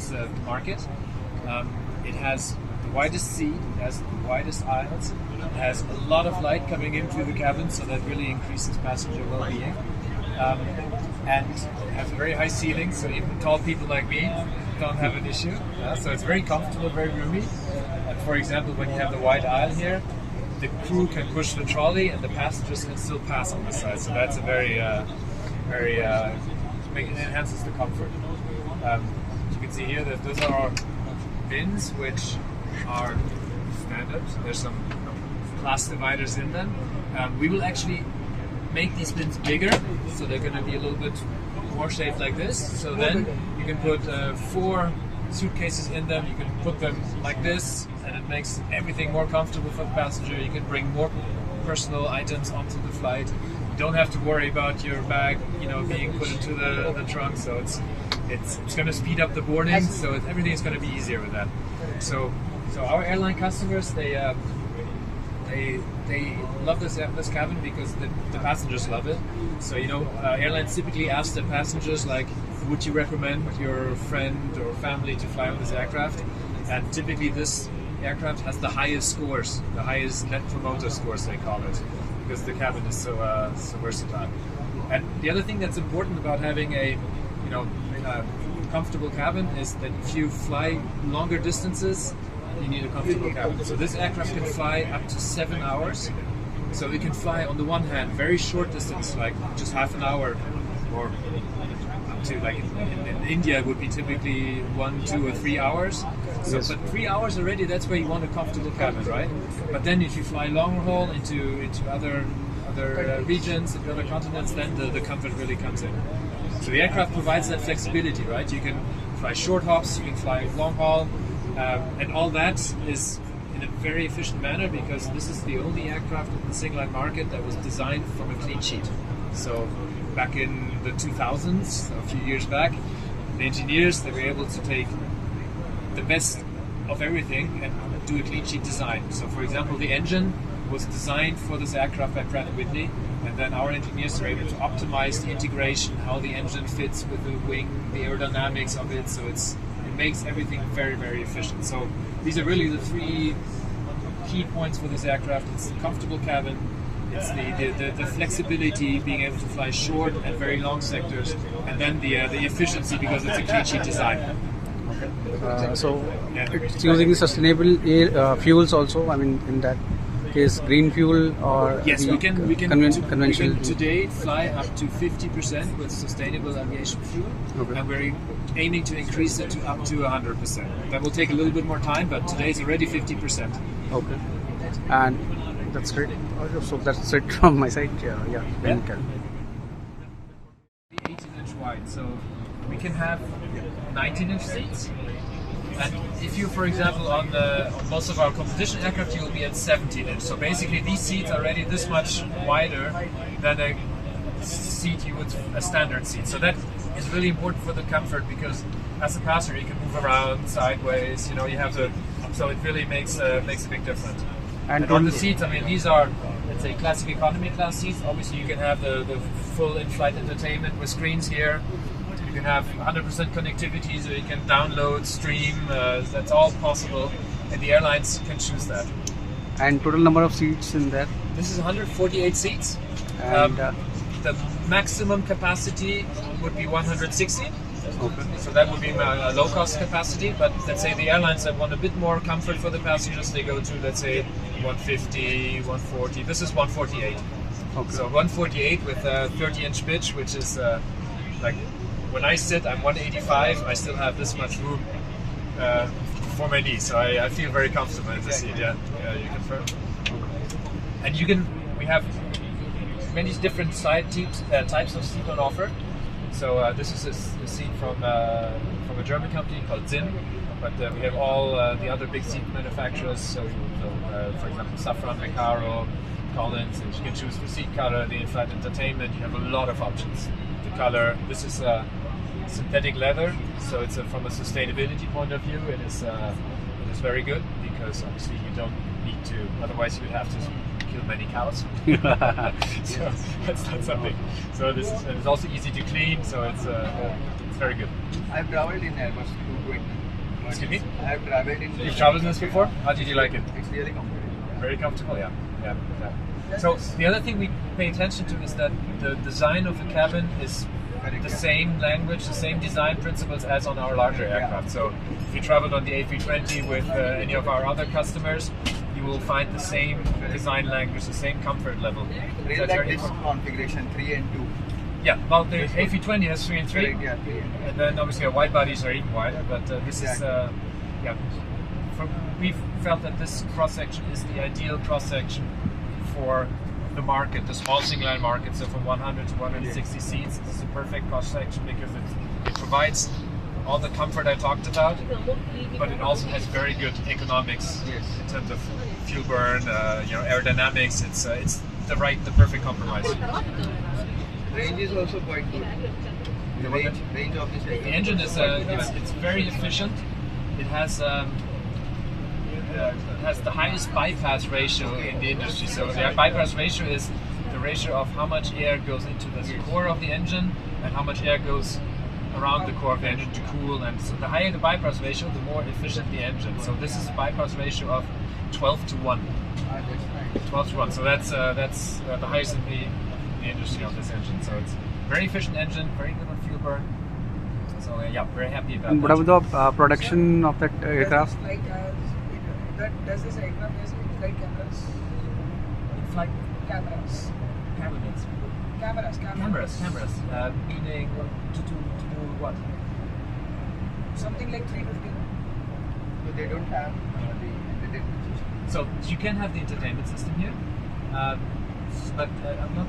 this market. It has the widest seat, it has the widest aisles, it has a lot of light coming in through the cabin, so that really increases passenger well-being. And it has a very high ceiling, so even tall people like me don't have an issue. So it's very comfortable, very roomy. And for example, when you have the wide aisle here, the crew can push the trolley and the passengers can still pass on the side. So that's a very it enhances the comfort. As you can see here, that those are our bins, which are standard. There's some class dividers in them. We will actually make these bins bigger, so they're going to be a little bit more shaped like this. So then you can put 4 suitcases in them. You can put them like this, and it makes everything more comfortable for the passenger. You can bring more personal items onto the flight. You don't have to worry about your bag, being put into the trunk. So it's going to speed up the boarding. So everything is going to be easier with that. So our airline customers, they love this cabin because the passengers love it. So airlines typically ask their passengers, like, would you recommend your friend or family to fly on this aircraft? And typically this aircraft has the highest scores, the highest net promoter scores they call it, because the cabin is so versatile. And the other thing that's important about having a comfortable cabin is that if you fly longer distances, you need a comfortable cabin. So this aircraft can fly up to 7 hours. So it can fly, on the one hand, very short distance, like just half an hour, or up to, like in India, it would be typically 1, 2, or 3 hours. So, yes. But 3 hours already, that's where you want a comfortable cabin, right? But then if you fly long haul into other regions, into other continents, then the comfort really comes in. So the aircraft provides that flexibility, right? You can fly short hops, you can fly long haul, and all that is in a very efficient manner, because this is the only aircraft in the single-aisle market that was designed from a clean sheet. So back in the 2000s, a few years back, the engineers, they were able to take the best of everything and do a clean sheet design. So for example, the engine was designed for this aircraft by Pratt & Whitney, and then our engineers were able to optimize the integration, how the engine fits with the wing, the aerodynamics of it, so it makes everything very, very efficient. So these are really the 3 key points for this aircraft. It's a comfortable cabin, it's the flexibility, being able to fly short and very long sectors, and then the efficiency, because it's a clean sheet design. So it's using sustainable fuels also. I mean, in that case, green fuel, or yes, we can conventional. Today fly up to 50% with sustainable aviation fuel, and we're aiming to increase it to up to 100%. That will take a little bit more time, but today it's already 50%. Okay, and that's great. So that's it from my side. Yeah. 18-inch wide, so we can have 19-inch seats. And if you, for example, on most of our competition aircraft, you will be at 17-inch. So basically, these seats are already this much wider than a standard seat. So that is really important for the comfort, because as a passenger, you can move around sideways. You have to. So it really makes a big difference. And on the seats, I mean, these are, let's say, classic economy class seats. Obviously, you can have the full in-flight entertainment with screens here. You can have 100% connectivity, so you can download, stream. That's all possible, and the airlines can choose that. And total number of seats in that? This is 148 seats. And the maximum capacity would be 160. Okay. So that would be a low-cost capacity. But let's say the airlines that want a bit more comfort for the passengers, they go to, let's say, 150, 140. This is 148. Okay. So 148 with a 30-inch pitch, which is like, when I sit, I'm 185. I still have this much room for my knees, so I feel very comfortable in the seat. Yeah, you confirm. And we have many different types of seat on offer. So this is a seat from a German company called Zinn, but we have all the other big seat manufacturers. So for example, Safran, Recaro, Collins, and you can choose the seat color, the in-flight entertainment. You have a lot of options. The color. This is synthetic leather, so it's from a sustainability point of view, it is very good, because obviously you don't need to, otherwise you would have to kill many cows. So that's not something. So it's also easy to clean, so it's very good. I've traveled in Airbus 220. Excuse me? I've traveled in. You've traveled in this before? How did you like it? It's really comfortable. Very comfortable, yeah. So the other thing we pay attention to is that the design of the cabin is Correct, the yeah. same language, the same design principles as on our larger aircraft. So if you traveled on the A320 with any of our other customers, you will find the same design language, the same comfort level. Really That's like very this important. configuration 3 and 2. Yeah, well, the A320 has 3 and 3, Correct, yeah, 3 and 2. and then obviously our wide bodies are even wider. But this is, we felt that this cross section is the ideal cross section for the market, the small single aisle market. So from 100 to 160 seats, this is a perfect cross section because it provides all the comfort I talked about, but it also has very good economics in terms of fuel burn, aerodynamics. It's the perfect compromise. Range is also quite good. The range of this The aircraft. engine is it's very efficient. It has the highest bypass ratio in the industry. So the bypass ratio is the ratio of how much air goes into the core of the engine and how much air goes around the core of the engine to cool. And so the higher the bypass ratio, the more efficient the engine. So this is a bypass ratio of 12 to 1. 12 to 1. So that's the highest in the industry on this engine. So it's very efficient engine, very good on fuel burn. So very happy about And that. what about the production of that aircraft? Does this aircraft has in-flight cameras? In-flight Cameras. cabinets. Cameras. Meaning to do what? Something like 350. So they don't have the entertainment system. So you can have the entertainment system here, but I'm not.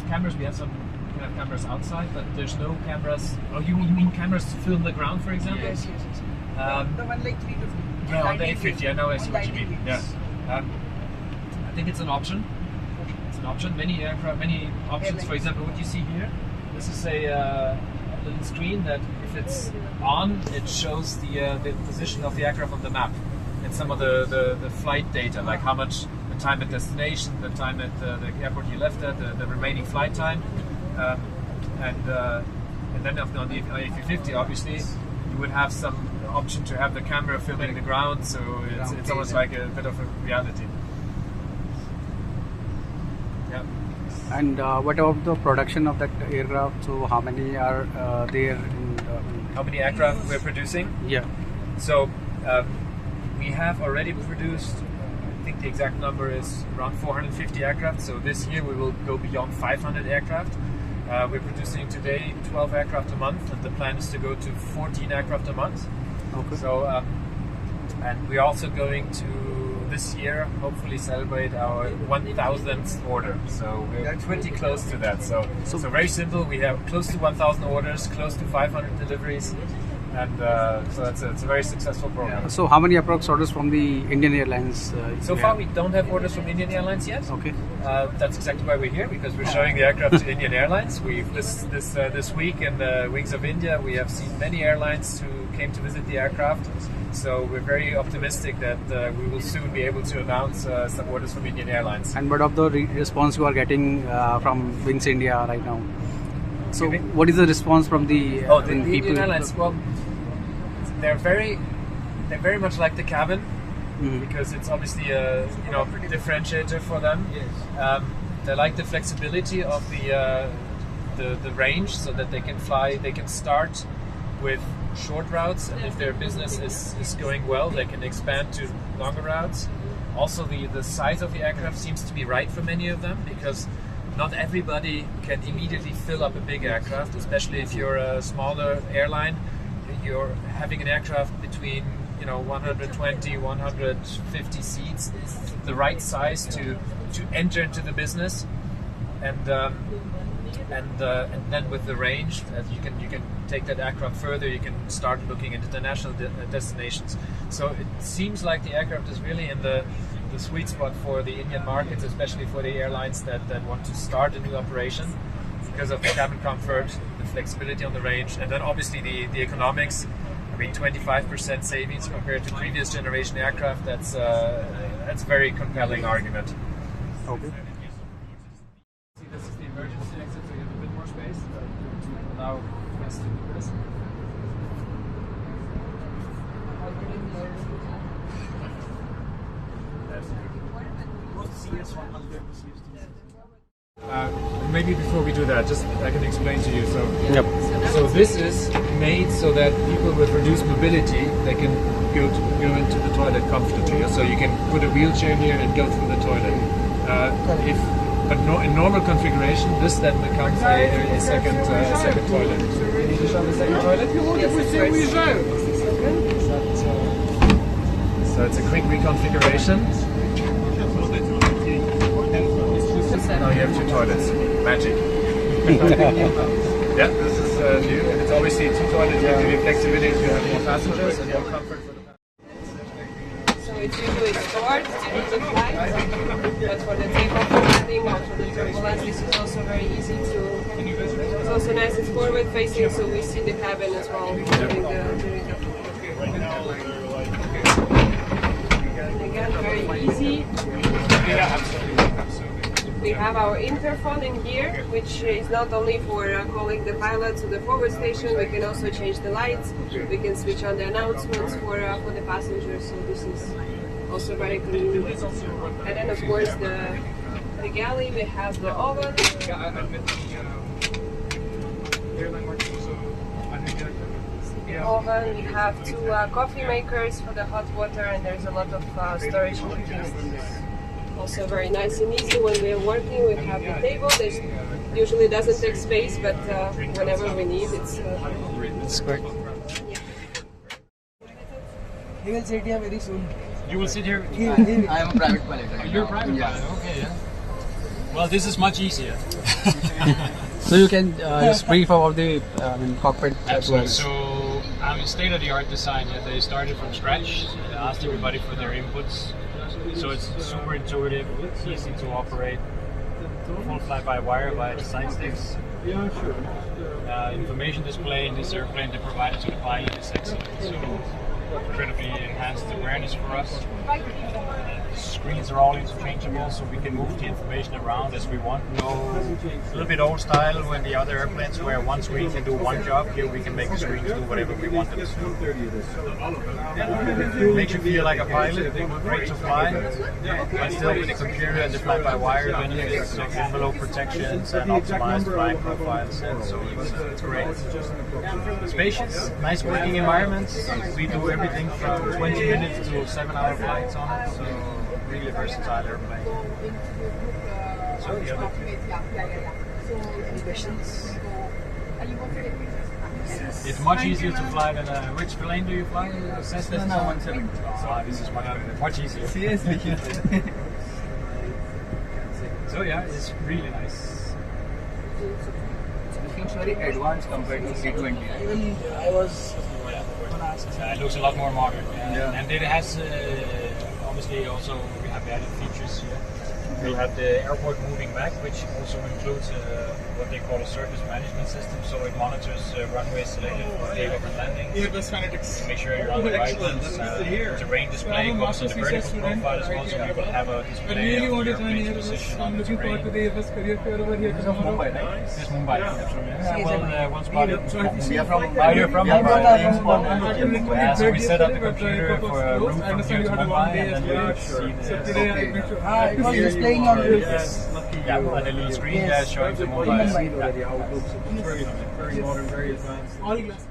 Cameras, we have some. We have cameras outside, but there's no cameras. Oh, you mean cameras to film the ground, for example? Yes. The one like 350. Yeah, on the A350. I know. I see what you mean. Yeah. I think it's an option. It's an option. Many aircraft, many options. For example, what you see here. This is a little screen that, if it's on, it shows the position of the aircraft on the map and some of the flight data, like how much the time at destination, the time at the airport you left at, the remaining flight time, and then on the A350, obviously, you would have some option to have the camera filming the ground, so it's almost like a bit of a reality. Yeah. And what about the production of that aircraft? So how many are there? How many aircraft we're producing? Yeah. So we have already produced, I think the exact number is around 450 aircraft. So this year we will go beyond 500 aircraft. We're producing today 12 aircraft a month, and the plan is to go to 14 aircraft a month. Okay. So, and we're also going to this year hopefully celebrate our 1,000th order. So we're pretty close to that. So very simple. We have close to 1,000 orders, close to 500 deliveries, and so it's a very successful program. So how many approx orders from the Indian Airlines? So far, we don't have orders from Indian Airlines yet. Okay. That's exactly why we're here, because we're showing the aircraft to Indian Airlines. We've this week in the Wings of India, we have seen many airlines who came to visit the aircraft. So we're very optimistic that we will soon be able to announce some orders from Indian Airlines. And what of the response you are getting from Wings India right now? So Excuse me? what is the response from the the people? Indian Airlines. Well, they're very much like the cabin. Because it's obviously a differentiator for them. They like the flexibility of the range, so that they can fly. They can start with short routes, and if their business is going well, they can expand to longer routes. Also, the size of the aircraft seems to be right for many of them, because not everybody can immediately fill up a big aircraft, especially if you're a smaller airline. You're having an aircraft between 120, 150 seats is the right size to enter into the business, and then with the range, you can take that aircraft further. You can start looking at international destinations. So it seems like the aircraft is really in the sweet spot for the Indian markets, especially for the airlines that want to start a new operation, because of the cabin comfort, the flexibility on the range, and then obviously the economics. I mean, 25% savings compared to previous generation aircraft. That's a very compelling argument. Okay. See, this is the emergency exit, so you have a bit more space to allow guests to do this. Maybe before we do that, just I can explain to you. So, Yep. so this is made so that people with reduced mobility they can go into the toilet comfortably. So you can put a wheelchair here and go through the toilet. In normal configuration, this then becomes a second toilet. Can you show the second toilet? So it's a quick reconfiguration. Now you have two toilets. Magic. Yeah, this is new. It's obviously two toilets. You have the flexibility to have more passengers and more comfort for the passengers. So it's usually stored during the flight, but for the takeoff and landing or for the turbulence, this is also very easy to. It's also nice. It's forward facing, so we see the cabin as well during the again, very easy. Yeah, absolutely. We have our interphone in here, which is not only for calling the pilot to the forward station. We can also change the lights. We can switch on the announcements for the passengers. So this is also very convenient. And then of course the galley. We have the oven. We have two coffee makers for the hot water, and there's a lot of storage space. Also very nice and easy when we're working. We have the table. This usually doesn't take space, but whenever we need, it's great. He will sit here very soon. You will sit here? I am a private pilot. You're a private pilot, okay, yeah. Well, this is much easier. So you can just brief about the cockpit. Absolutely. So, state-of-the-art design. Yeah, they started from scratch. They asked everybody for their inputs. So it's super intuitive, easy to operate. Full fly-by-wire via the side sticks. Information display in this airplane they provided to the pilot is excellent. So incredibly enhanced awareness for us. The screens are all interchangeable, so we can move the information around as we want. A little bit old style when the other airplanes where one screen can do one job. Here we can make the screens do whatever we want them to do. Makes you feel like a pilot, great to fly, but still with the computer and the fly-by-wire benefits of envelope protections and optimized flying profiles, and so it's great. Spacious, nice working environments. We do everything from 20 minutes to 7-hour flights on it, so really versatile airplane. So Any questions? it's much easier to fly than which plane do you fly? Cessna? No, 170. So this is much easier. Seriously. So yeah, it's really nice. This looks very advanced compared to A220. Even I was It looks a lot more modern. Yeah. And it has obviously also we have added features here. We'll have the airport moving back, which also includes what they call a service management system. So it monitors runways selected for takeoff and landing. Airbus fanatics. Make sure you're on the right ones. Terrain display goes in the vertical profile as well, so we will have a I display really of want the to join airplane's Airbus. position on I'm the looking forward to terrain. the Airbus career fair over here This is tomorrow. Mumbai, right? This is Mumbai. Well spotted. We are from Oh, you're from Mumbai. Mumbai. So we set up the computer for a route I from understand here you to had a Mumbai, long day and as then well. we see So the today I make sure. it was displaying on the yeah, and a little screen there showing the Mumbai. Very modern, very advanced. All glass.